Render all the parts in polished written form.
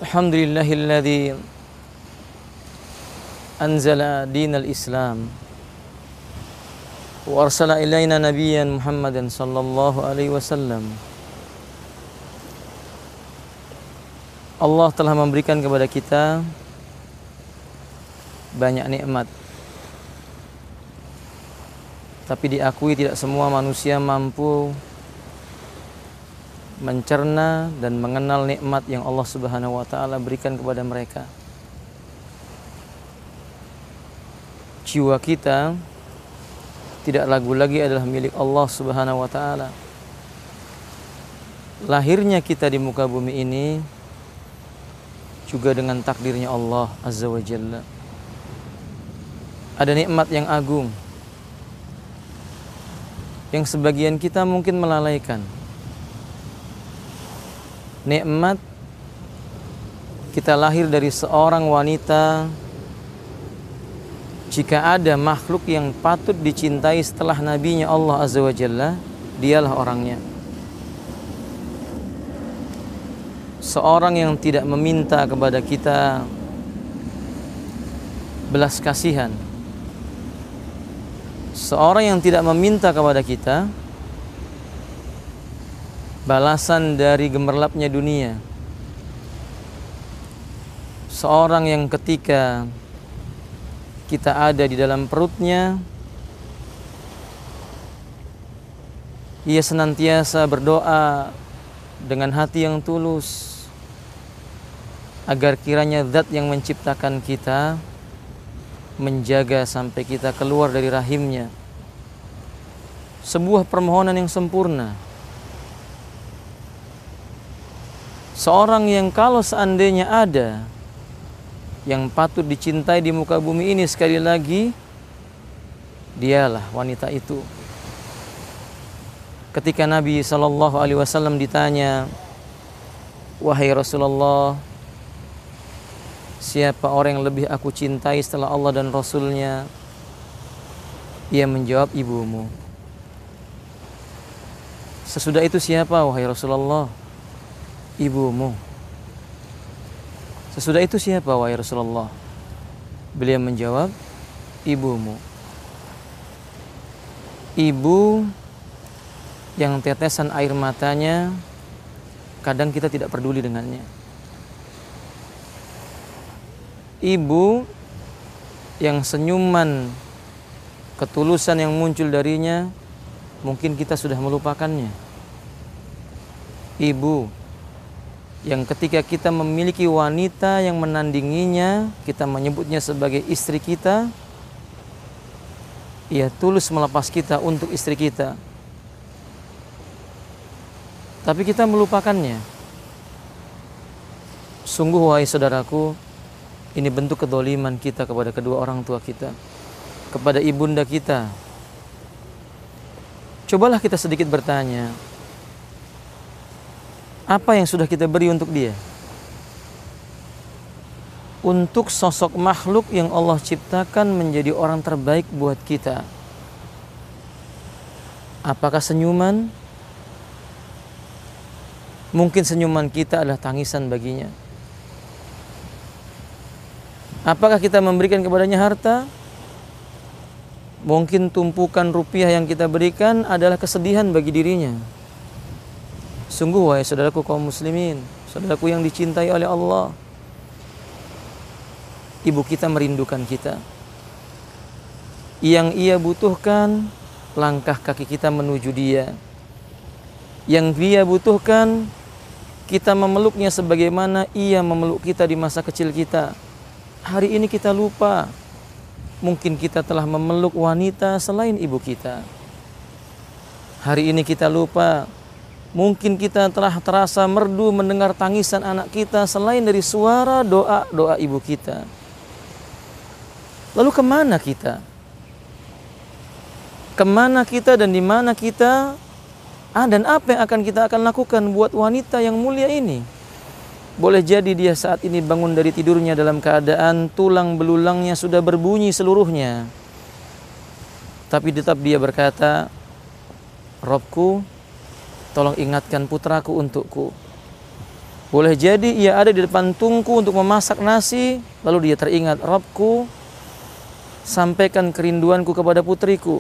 Alhamdulillahilladzi anzala dinal Islam wa arsala ilaina nabiyyan Muhammadan sallallahu alaihi wasallam. Allah telah memberikan kepada kita banyak nikmat, tapi diakui tidak semua manusia mampu mencerna dan mengenal nikmat yang Allah Subhanahu wa taala berikan kepada mereka. Jiwa kita tidak ragu lagi adalah milik Allah Subhanahu wa taala. Lahirnya kita di muka bumi ini juga dengan takdirnya Allah Azza wa Jalla. Ada nikmat yang agung yang sebagian kita mungkin melalaikan. Nikmat kita lahir dari seorang wanita. Jika ada makhluk yang patut dicintai setelah nabinya Allah Azza wa Jalla, dialah orangnya. Seorang yang tidak meminta kepada kita belas kasihan, seorang yang tidak meminta kepada kita balasan dari gemerlapnya dunia, seorang yang ketika kita ada di dalam perutnya, ia senantiasa berdoa dengan hati yang tulus agar kiranya zat yang menciptakan kita menjaga sampai kita keluar dari rahimnya. Sebuah permohonan yang sempurna. Seorang yang kalau seandainya ada yang patut dicintai di muka bumi ini, sekali lagi dialah wanita itu. Ketika Nabi SAW ditanya, "Wahai Rasulullah, siapa orang yang lebih aku cintai setelah Allah dan Rasulnya?" Ia menjawab, "Ibumu." Sesudah itu, "Siapa wahai Rasulullah?" "Ibumu." Sesudah itu, "Siapa wahai Rasulullah?" Beliau menjawab, "Ibumu." Ibu yang tetesan air matanya kadang kita tidak peduli dengannya. Ibu yang senyuman ketulusan yang muncul darinya mungkin kita sudah melupakannya. Ibu yang ketika kita memiliki wanita yang menandinginya, kita menyebutnya sebagai istri kita, ia tulus melepas kita untuk istri kita, tapi kita melupakannya. Sungguh wahai saudaraku, ini bentuk kedzaliman kita kepada kedua orang tua kita, kepada ibunda kita. Cobalah kita sedikit bertanya, apa yang sudah kita beri untuk dia? Untuk sosok makhluk yang Allah ciptakan menjadi orang terbaik buat kita. Apakah senyuman? Mungkin senyuman kita adalah tangisan baginya. Apakah kita memberikan kepadanya harta? Mungkin tumpukan rupiah yang kita berikan adalah kesedihan bagi dirinya. Sungguh wahai saudaraku kaum muslimin, saudaraku yang dicintai oleh Allah, ibu kita merindukan kita. Yang ia butuhkan langkah kaki kita menuju dia. Yang dia butuhkan kita memeluknya sebagaimana ia memeluk kita di masa kecil kita. Hari ini kita lupa, mungkin kita telah memeluk wanita selain ibu kita. Hari ini kita lupa, mungkin kita telah terasa merdu mendengar tangisan anak kita selain dari suara doa ibu kita. Lalu kemana kita? Kemana kita dan di mana kita? Dan apa yang kita akan lakukan buat wanita yang mulia ini? Boleh jadi dia saat ini bangun dari tidurnya dalam keadaan tulang belulangnya sudah berbunyi seluruhnya. Tapi tetap dia berkata, "Robku, tolong ingatkan putraku untukku." Boleh jadi ia ada di depan tungku untuk memasak nasi, lalu dia teringat, Rabbku, sampaikan kerinduanku kepada putriku.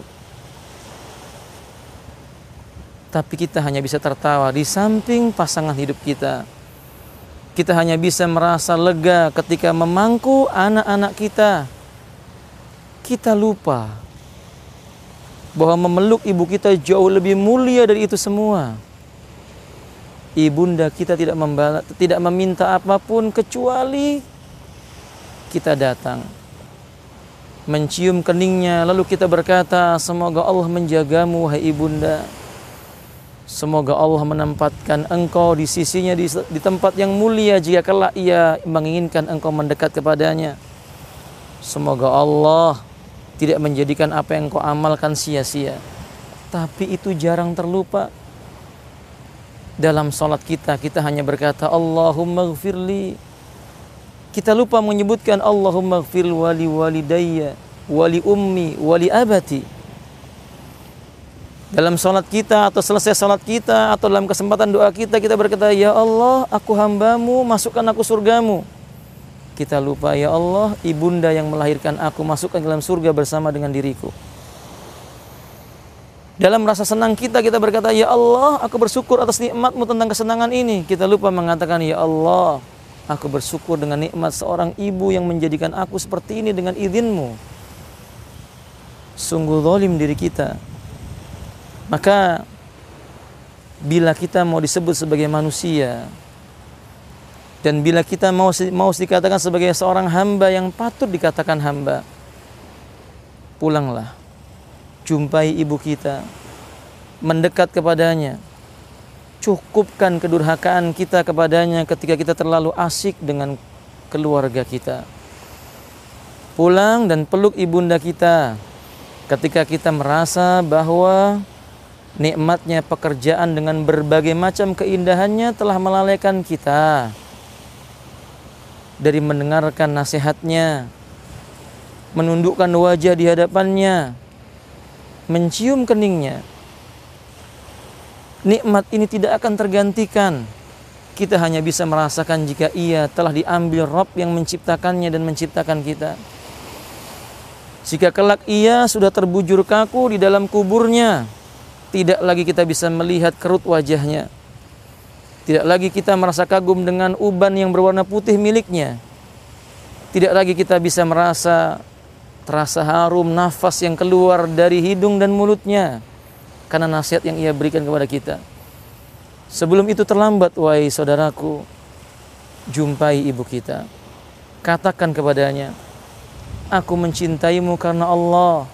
Tapi kita hanya bisa tertawa di samping pasangan hidup kita. Kita hanya bisa merasa lega ketika memangku anak-anak kita. Kita lupa bahwa memeluk ibu kita jauh lebih mulia dari itu semua. Ibunda kita tidak meminta apapun kecuali kita datang, mencium keningnya, lalu kita berkata, semoga Allah menjagamu, wahai ibunda. Semoga Allah menempatkan engkau di sisinya di tempat yang mulia jika kelak ia menginginkan engkau mendekat kepadanya. Semoga Allah tidak menjadikan apa yang engkau amalkan sia-sia. Tapi itu jarang terlupa. Dalam sholat kita hanya berkata Allahumma gfirli. Kita lupa menyebutkan Allahumma gfir wali walidayya, wali ummi, wali abati. Dalam sholat kita atau selesai sholat kita atau dalam kesempatan doa kita berkata, ya Allah, aku hambamu, masukkan aku surgamu. Kita lupa, ya Allah, ibunda yang melahirkan aku, masukkan dalam surga bersama dengan diriku. Dalam rasa senang kita berkata, ya Allah, aku bersyukur atas nikmat-Mu tentang kesenangan ini. Kita lupa mengatakan, ya Allah, aku bersyukur dengan nikmat seorang ibu yang menjadikan aku seperti ini dengan izin-Mu. Sungguh zalim diri kita. Maka bila kita mau disebut sebagai manusia, dan bila kita mau dikatakan sebagai seorang hamba yang patut dikatakan hamba, pulanglah, jumpai ibu kita, mendekat kepadanya, cukupkan kedurhakaan kita kepadanya ketika kita terlalu asik dengan keluarga kita. Pulang dan peluk ibunda kita ketika kita merasa bahwa nikmatnya pekerjaan dengan berbagai macam keindahannya telah melalaikan kita dari mendengarkan nasihatnya, menundukkan wajah di hadapannya, mencium keningnya. Nikmat ini tidak akan tergantikan. Kita hanya bisa merasakan jika ia telah diambil Rabb yang menciptakannya dan menciptakan kita. Jika kelak ia sudah terbujur kaku di dalam kuburnya, tidak lagi kita bisa melihat kerut wajahnya. Tidak lagi kita merasa kagum dengan uban yang berwarna putih miliknya. Tidak lagi kita bisa terasa harum nafas yang keluar dari hidung dan mulutnya karena nasihat yang ia berikan kepada kita. Sebelum itu terlambat, wahai saudaraku, jumpai ibu kita. Katakan kepadanya, aku mencintaimu karena Allah.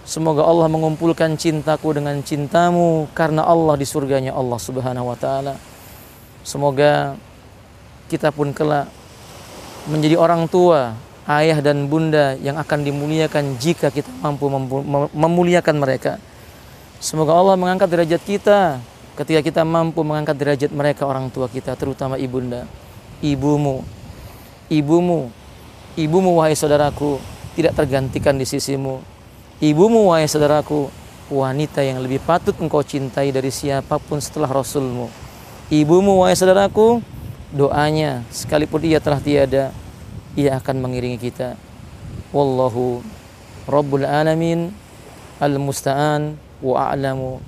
Semoga Allah mengumpulkan cintaku dengan cintamu karena Allah di surganya Allah Subhanahu wa ta'ala. Semoga kita pun kelak menjadi orang tua, ayah dan bunda yang akan dimuliakan jika kita mampu memuliakan mereka. Semoga Allah mengangkat derajat kita ketika kita mampu mengangkat derajat mereka, orang tua kita, terutama ibunda. Ibumu, wahai saudaraku, tidak tergantikan di sisimu. Ibumu, wahai saudaraku, wanita yang lebih patut engkau cintai dari siapapun setelah Rasulmu. Ibumu, wahai saudaraku, doanya sekalipun ia telah tiada, ia akan mengiringi kita. Wallahu Rabbul Alamin, al-musta'an wa a'lamu